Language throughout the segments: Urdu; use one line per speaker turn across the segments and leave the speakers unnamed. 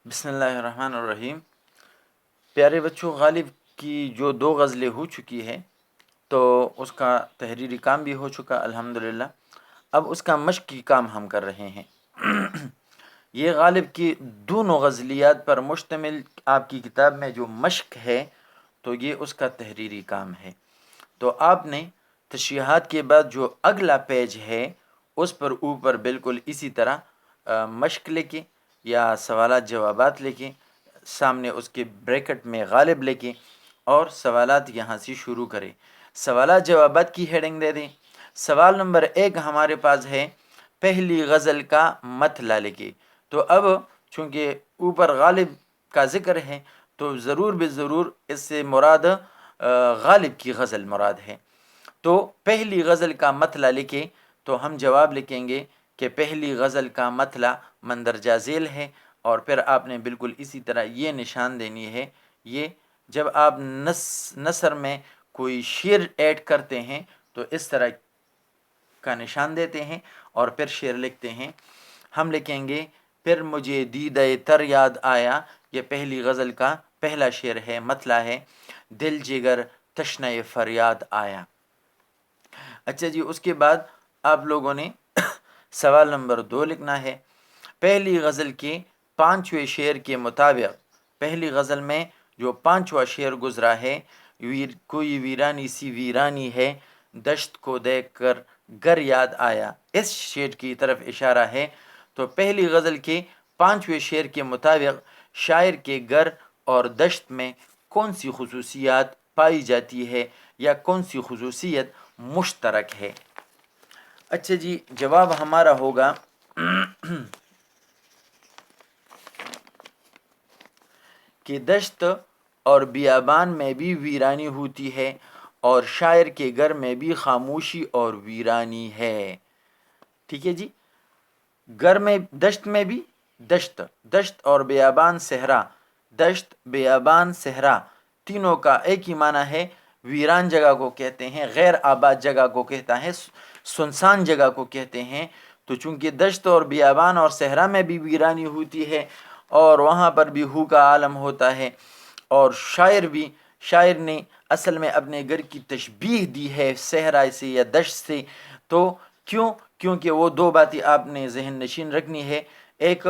بسم اللہ الرحمن الرحیم۔ پیارے بچوں، غالب کی جو 2 غزلیں ہو چکی ہے تو اس کا تحریری کام بھی ہو چکا الحمدللہ۔ اب اس کا مشق کی کام ہم کر رہے ہیں۔ یہ غالب کی دونوں غزلیات پر مشتمل آپ کی کتاب میں جو مشق ہے تو یہ اس کا تحریری کام ہے۔ تو آپ نے تشریحات کے بعد جو اگلا پیج ہے اس پر اوپر بالکل اسی طرح مشق لکھیں یا سوالات جوابات لکھیں، سامنے اس کے بریکٹ میں غالب لکھیں اور سوالات یہاں سے شروع کریں۔ سوالات جوابات کی ہیڈنگ دے دیں۔ سوال نمبر 1 ہمارے پاس ہے پہلی غزل کا مطلع لکھیں۔ تو اب چونکہ اوپر غالب کا ذکر ہے تو ضرور بے ضرور اس سے مراد غالب کی غزل مراد ہے۔ تو پہلی غزل کا مطلع لکھیں تو ہم جواب لکھیں گے کہ پہلی غزل کا مطلع مندرجہ ذیل ہے، اور پھر آپ نے بالکل اسی طرح یہ نشان دینی ہے۔ یہ جب آپ نثر میں کوئی شعر ایڈ کرتے ہیں تو اس طرح کا نشان دیتے ہیں اور پھر شعر لکھتے ہیں۔ ہم لکھیں گے پھر مجھے دیدہ تر یاد آیا، یہ پہلی غزل کا پہلا شعر ہے، مطلع ہے دل جگر تشنہ فریاد آیا۔ اچھا جی، اس کے بعد آپ لوگوں نے سوال نمبر 2 لکھنا ہے۔ پہلی غزل کے 5ویں شعر کے مطابق پہلی غزل میں جو 5واں شعر گزرا ہے، کوئی ویرانی سی ویرانی ہے دشت کو دیکھ کر گر یاد آیا، اس شعر کی طرف اشارہ ہے۔ تو پہلی غزل کے 5ویں شعر کے مطابق شاعر کے گر اور دشت میں کون سی خصوصیات پائی جاتی ہے یا کون سی خصوصیت مشترک ہے؟ اچھا جی، جواب ہمارا ہوگا کہ دشت اور بیابان میں بھی ویرانی ہوتی ہے اور شاعر کے گھر میں بھی خاموشی اور ویرانی ہے۔ ٹھیک ہے جی، گھر میں دشت میں بھی دشت اور بیابان صحرا، دشت بیابان صحرا تینوں کا ایک ہی معنی ہے، ویران جگہ کو کہتے ہیں، غیر آباد جگہ کو کہتا ہے، سنسان جگہ کو کہتے ہیں۔ تو چونکہ دشت اور بیابان اور صحرا میں بھی ویرانی ہوتی ہے اور وہاں پر بھی ہو کا عالم ہوتا ہے، اور شاعر نے اصل میں اپنے گھر کی تشبیہ دی ہے صحرا سے یا دشت سے۔ تو کیونکہ وہ 2 باتیں آپ نے ذہن نشین رکھنی ہے۔ ایک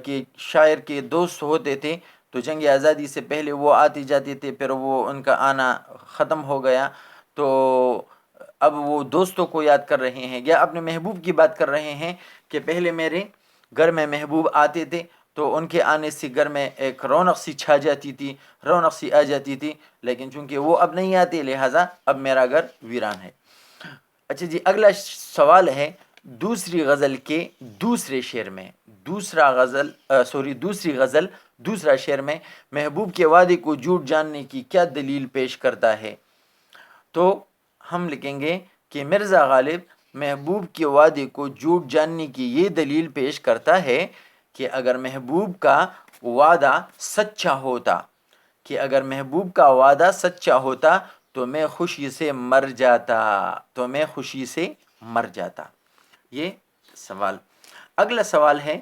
کہ شاعر کے دوست ہوتے تھے تو جنگ آزادی سے پہلے وہ آتے جاتے تھے، پھر وہ ان کا آنا ختم ہو گیا، تو اب وہ دوستوں کو یاد کر رہے ہیں یا اپنے محبوب کی بات کر رہے ہیں کہ پہلے میرے گھر میں محبوب آتے تھے تو ان کے آنے سے گھر میں ایک رونق سی چھا جاتی تھی، رونق سی آ جاتی تھی، لیکن چونکہ وہ اب نہیں آتے لہٰذا اب میرا گھر ویران ہے۔ اچھا جی، اگلا سوال ہے دوسری غزل کے دوسرے شعر میں دوسری غزل دوسرا شعر میں محبوب کے وعدے کو جھوٹ جاننے کی کیا دلیل پیش کرتا ہے؟ تو ہم لکھیں گے کہ مرزا غالب محبوب کے وعدے کو جھوٹ جاننے کی یہ دلیل پیش کرتا ہے کہ اگر محبوب کا وعدہ سچا ہوتا تو میں خوشی سے مر جاتا۔ یہ سوال۔ اگلا سوال ہے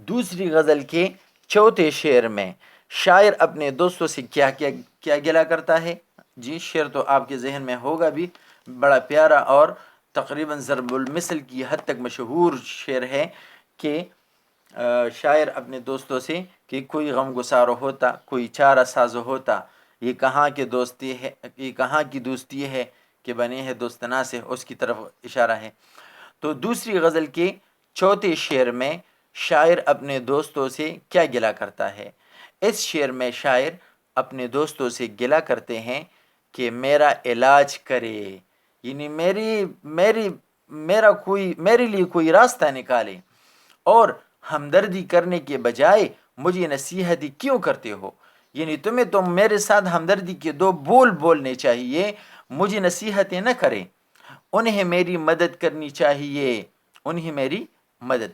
دوسری غزل کے 4تھے شعر میں شاعر اپنے دوستوں سے کیا گلا کرتا ہے؟ جی، شعر تو آپ کے ذہن میں ہوگا بھی، بڑا پیارا اور تقریباً ضرب المثل کی حد تک مشہور شعر ہے کہ شاعر اپنے دوستوں سے کہ کوئی غم گسار ہوتا، کوئی چارہ ساز ہوتا، یہ کہاں کی دوستی ہے کہ بنے ہے دوستنا سے، اس کی طرف اشارہ ہے۔ تو دوسری غزل کے 4تھے شعر میں شاعر اپنے دوستوں سے کیا گلا کرتا ہے؟ اس شعر میں شاعر اپنے دوستوں سے گلا کرتے ہیں کہ میرا علاج کرے، یعنی میرے لیے کوئی راستہ نکالے، اور ہمدردی کرنے کے بجائے مجھے نصیحت کیوں کرتے ہو؟ یعنی تمہیں تو میرے ساتھ ہمدردی کے 2 بول بولنے چاہیے، مجھے نصیحتیں نہ کریں، انہیں میری مدد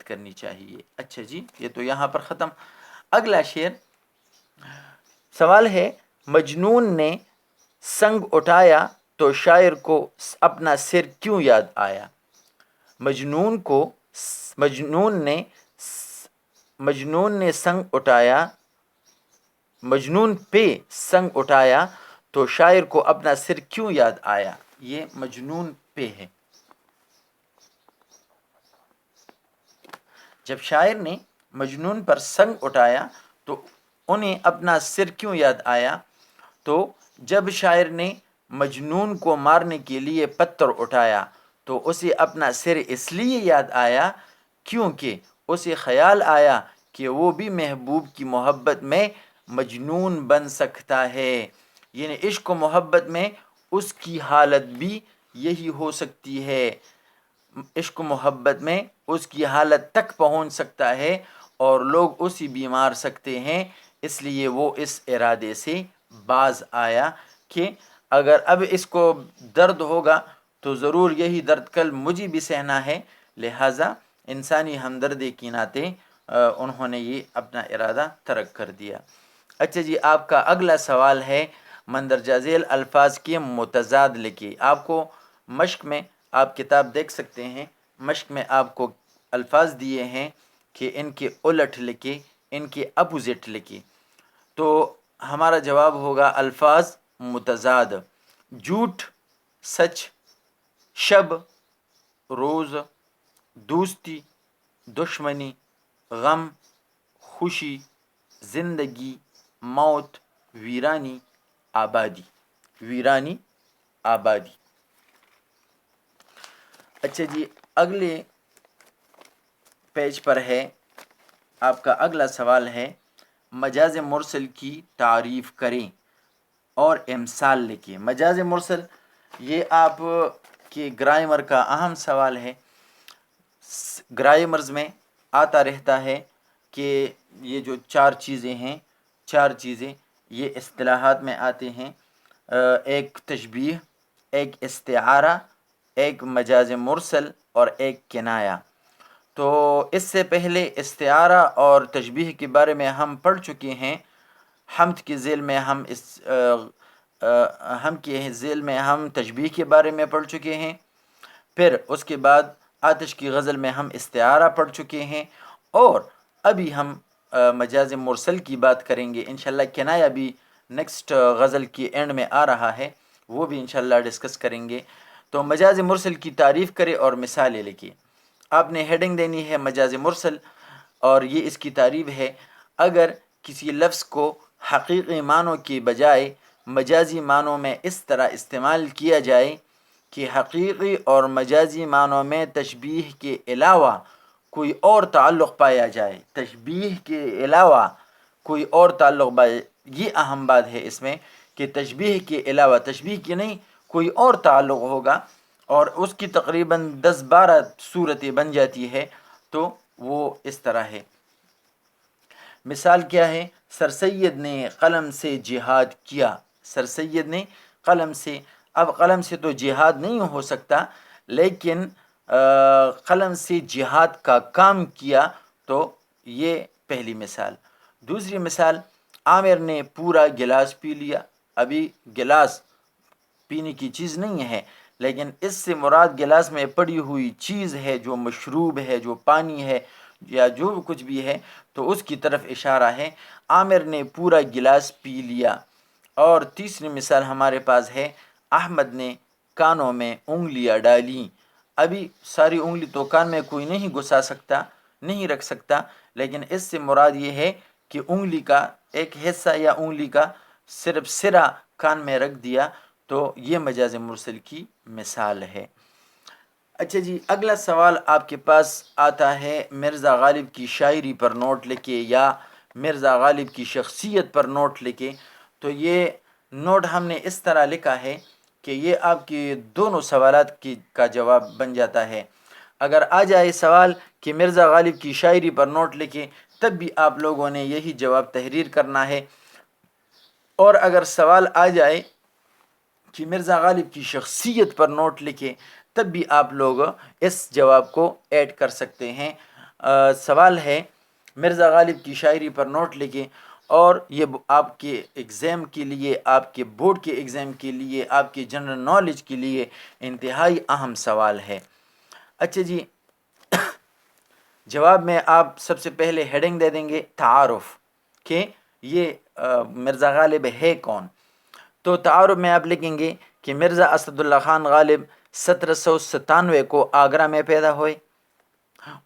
کرنی چاہیے۔ اچھا جی، یہ تو یہاں پر ختم۔ اگلا شعر، سوال ہے مجنون نے سنگ اٹھایا تو شاعر کو اپنا سر کیوں یاد آیا؟ مجنون نے مجنون نے سنگ اٹھایا، مجنون پہ سنگ اٹھایا تو شاعر کو اپنا سر کیوں یاد آیا. یہ مجنون پہ ہے. جب شاعر نے مجنون پر سنگ اٹھایا تو انہیں اپنا سر کیوں یاد آیا؟ تو جب شاعر نے مجنون کو مارنے کے لیے پتھر اٹھایا تو اسے اپنا سر اس لیے یاد آیا کیونکہ اسے خیال آیا کہ وہ بھی محبوب کی محبت میں مجنون بن سکتا ہے. یعنی عشق و محبت میں اس کی حالت بھی یہی ہو سکتی ہے. عشق و محبت میں اس کی حالت تک پہنچ سکتا ہے اور لوگ اسی بھی مار سکتے ہیں. اس لیے وہ اس ارادے سے باز آیا کہ اگر اب اس کو درد ہوگا تو ضرور یہی درد کل مجھے بھی سہنا ہے، لہٰذا انسانی ہمدردی کے ناطے انہوں نے یہ اپنا ارادہ ترک کر دیا. اچھا جی، آپ کا اگلا سوال ہے مندرجہ ذیل الفاظ کے متضاد لکھیے. آپ کو مشق میں آپ کتاب دیکھ سکتے ہیں، مشق میں آپ کو الفاظ دیے ہیں کہ ان کے الٹ لکھے، ان کے اپوزٹ لکھے. تو ہمارا جواب ہوگا الفاظ متضاد: جھوٹ، سچ، شب، روز، دوستی، دشمنی، غم، خوشی، زندگی، موت، ویرانی، آبادی. ویرانی، آبادی. اچھا جی، اگلے پیج پر ہے آپ کا اگلا سوال ہے مجاز مرسل کی تعریف کریں اور امثال لکھیں. مجاز مرسل یہ آپ کے گرامر کا اہم سوال ہے. گرامرز میں آتا رہتا ہے کہ یہ جو چار چیزیں ہیں، چار چیزیں یہ اصطلاحات میں آتے ہیں: ایک تشبیہ، ایک استعارہ، ایک مجاز مرسل اور ایک کنایہ. تو اس سے پہلے استعارہ اور تشبیہ کے بارے میں ہم پڑھ چکے ہیں. حمد کے ذیل میں ہم تشبیہ کے بارے میں پڑھ چکے ہیں. پھر اس کے بعد آتش کی غزل میں ہم استعارہ پڑھ چکے ہیں اور ابھی ہم مجاز مرسل کی بات کریں گے. انشاءاللہ کنایہ بھی نیکسٹ غزل کی اینڈ میں آ رہا ہے، وہ بھی انشاءاللہ ڈسکس کریں گے. تو مجاز مرسل کی تعریف کرے اور مثالیں لکھیں. آپ نے ہیڈنگ دینی ہے مجاز مرسل اور یہ اس کی تعریف ہے: اگر کسی لفظ کو حقیقی معنوں کے بجائے مجازی معنوں میں اس طرح استعمال کیا جائے کہ حقیقی اور مجازی معنوں میں تشبیہ کے علاوہ کوئی اور تعلق پایا جائے، تشبیہ کے علاوہ کوئی اور تعلق پایا. یہ اہم بات ہے اس میں کہ تشبیہ کے علاوہ، تشبیہ کی نہیں کوئی اور تعلق ہوگا اور اس کی تقریباً 10-12 صورتیں بن جاتی ہے. تو وہ اس طرح ہے. مثال کیا ہے؟ سر سید نے قلم سے جہاد کیا. سر سید نے قلم سے، اب قلم سے تو جہاد نہیں ہو سکتا لیکن قلم سے جہاد کا کام کیا. تو یہ پہلی مثال. دوسری مثال: عامر نے پورا گلاس پی لیا. ابھی گلاس پینے کی چیز نہیں ہے لیکن اس سے مراد گلاس میں پڑی ہوئی چیز ہے، جو مشروب ہے، جو پانی ہے یا جو کچھ بھی ہے، تو اس کی طرف اشارہ ہے. عامر نے پورا گلاس پی لیا. اور تیسری مثال ہمارے پاس ہے: احمد نے کانوں میں انگلیاں ڈالیں. ابھی ساری انگلی تو کان میں کوئی نہیں گھسا سکتا، نہیں رکھ سکتا، لیکن اس سے مراد یہ ہے کہ انگلی کا ایک حصہ یا انگلی کا صرف سرا کان میں رکھ دیا. تو یہ مجاز مرسل کی مثال ہے. اچھا جی، اگلا سوال آپ کے پاس آتا ہے مرزا غالب کی شاعری پر نوٹ لکھے یا مرزا غالب کی شخصیت پر نوٹ لکھے. تو یہ نوٹ ہم نے اس طرح لکھا ہے کہ یہ آپ کے دونوں سوالات کا جواب بن جاتا ہے. اگر آ جائے سوال کہ مرزا غالب کی شاعری پر نوٹ لکھے تب بھی آپ لوگوں نے یہی جواب تحریر کرنا ہے، اور اگر سوال آ جائے کہ مرزا غالب کی شخصیت پر نوٹ لکھے تب بھی آپ لوگ اس جواب کو ایڈ کر سکتے ہیں. سوال ہے مرزا غالب کی شاعری پر نوٹ لکھیں، اور یہ آپ کے ایگزام کے لیے، آپ کے بورڈ کے ایگزام کے لیے، آپ کے جنرل نالج کے لیے انتہائی اہم سوال ہے. اچھا جی، جواب میں آپ سب سے پہلے ہیڈنگ دے دیں گے تعارف، کہ یہ مرزا غالب ہے کون. تو تعارف میں آپ لکھیں گے کہ مرزا اسد اللہ خان غالب 1797 کو آگرہ میں پیدا ہوئے.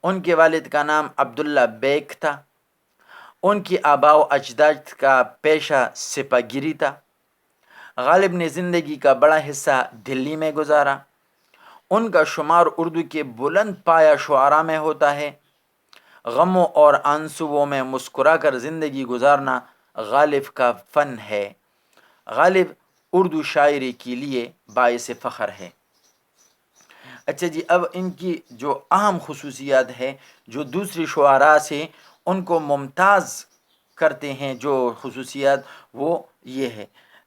ان کے والد کا نام عبداللہ بیگ تھا. ان کی آباء و اجداد کا پیشہ سپہ گیری تھا. غالب نے زندگی کا بڑا حصہ دلی میں گزارا. ان کا شمار اردو کے بلند پایہ شعراء میں ہوتا ہے. غموں اور آنسوؤں میں مسکرا کر زندگی گزارنا غالب کا فن ہے. غالب اردو شاعری کے لیے باعث فخر ہے. اچھا جی، اب ان کی جو اہم خصوصیات ہے جو دوسری شعراء سے ان کو ممتاز کرتے ہیں، جو خصوصیات وہ یہ ہے.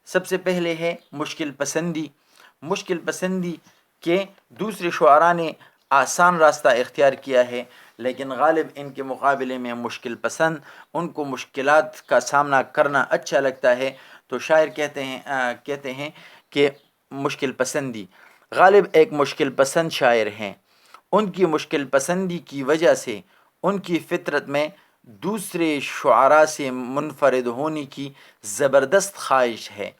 سب سے پہلے ہے مشکل پسندی. مشکل پسندی کہ دوسرے شعراء نے آسان راستہ اختیار کیا ہے، لیکن غالب ان کے مقابلے میں مشکل پسند، ان کو مشکلات کا سامنا کرنا اچھا لگتا ہے. تو شاعر کہتے ہیں کہ مشکل پسندی. غالب ایک مشکل پسند شاعر ہیں. ان کی مشکل پسندی کی وجہ سے ان کی فطرت میں دوسرے شعراء سے منفرد ہونے کی زبردست خواہش ہے،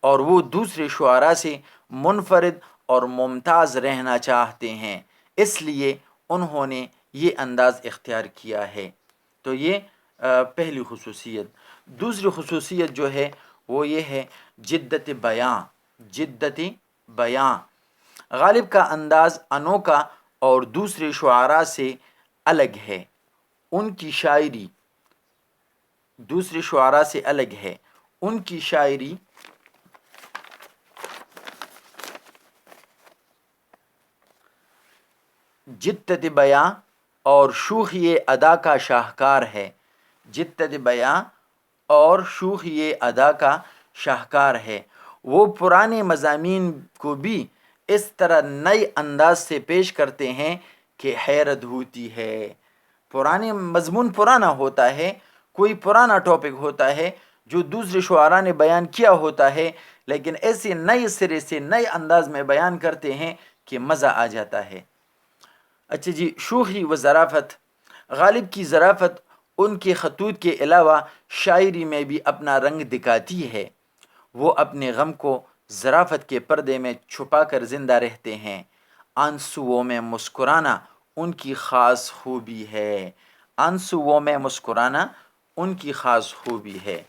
اور وہ دوسرے شعراء سے منفرد اور ممتاز رہنا چاہتے ہیں، اس لیے انہوں نے یہ انداز اختیار کیا ہے. تو یہ پہلی خصوصیت. دوسری خصوصیت جو ہے وہ یہ ہے جدت بیاں. جدت بیاں. غالب کا انداز انوکھا اور دوسرے شعراء سے الگ ہے. ان کی شاعری دوسرے شعراء سے الگ ہے. ان کی شاعری جدت بیاں اور شوخی ادا کا شاہکار ہے. جدت بیاں اور شوخی ادا کا شاہکار ہے. وہ پرانے مضامین کو بھی اس طرح نئے انداز سے پیش کرتے ہیں کہ حیرت ہوتی ہے. پرانے مضمون پرانا ہوتا ہے، کوئی پرانا ٹاپک ہوتا ہے جو دوسرے شعراء نے بیان کیا ہوتا ہے، لیکن ایسے نئے سرے سے نئے انداز میں بیان کرتے ہیں کہ مزہ آ جاتا ہے. اچھا جی، شوخی و ظرافت. غالب کی ظرافت ان کے خطوط کے علاوہ شاعری میں بھی اپنا رنگ دکھاتی ہے. وہ اپنے غم کو ظرافت کے پردے میں چھپا کر زندہ رہتے ہیں. آنسوؤں میں مسکرانا ان کی خاص خوبی ہے. آنسوؤں میں مسکرانا ان کی خاص خوبی ہے.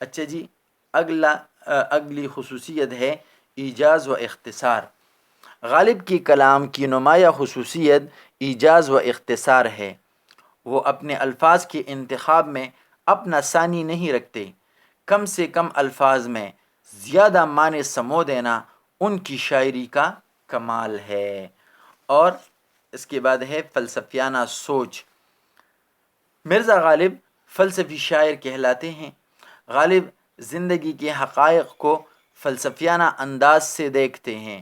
اچھا جی، اگلی خصوصیت ہے ایجاز و اختصار. غالب کی کلام کی نمایاں خصوصیت ایجاز و اختصار ہے. وہ اپنے الفاظ کے انتخاب میں اپنا ثانی نہیں رکھتے. کم سے کم الفاظ میں زیادہ معنی سمو دینا ان کی شاعری کا کمال ہے. اور اس کے بعد ہے فلسفیانہ سوچ. مرزا غالب فلسفی شاعر کہلاتے ہیں. غالب زندگی کے حقائق کو فلسفیانہ انداز سے دیکھتے ہیں.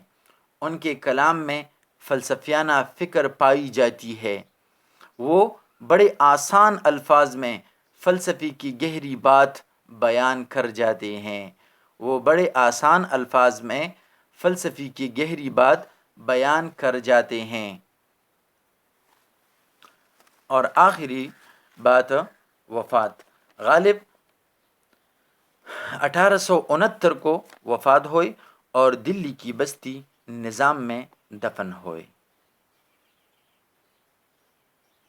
ان کے کلام میں فلسفیانہ فکر پائی جاتی ہے. وہ بڑے آسان الفاظ میں فلسفی کی گہری بات بیان کر جاتے ہیں. وہ بڑے آسان الفاظ میں فلسفی کی گہری بات بیان کر جاتے ہیں. اور آخری بات وفات. غالب 1869 کو وفات ہوئے اور دلی کی بستی نظام میں دفن ہوئے.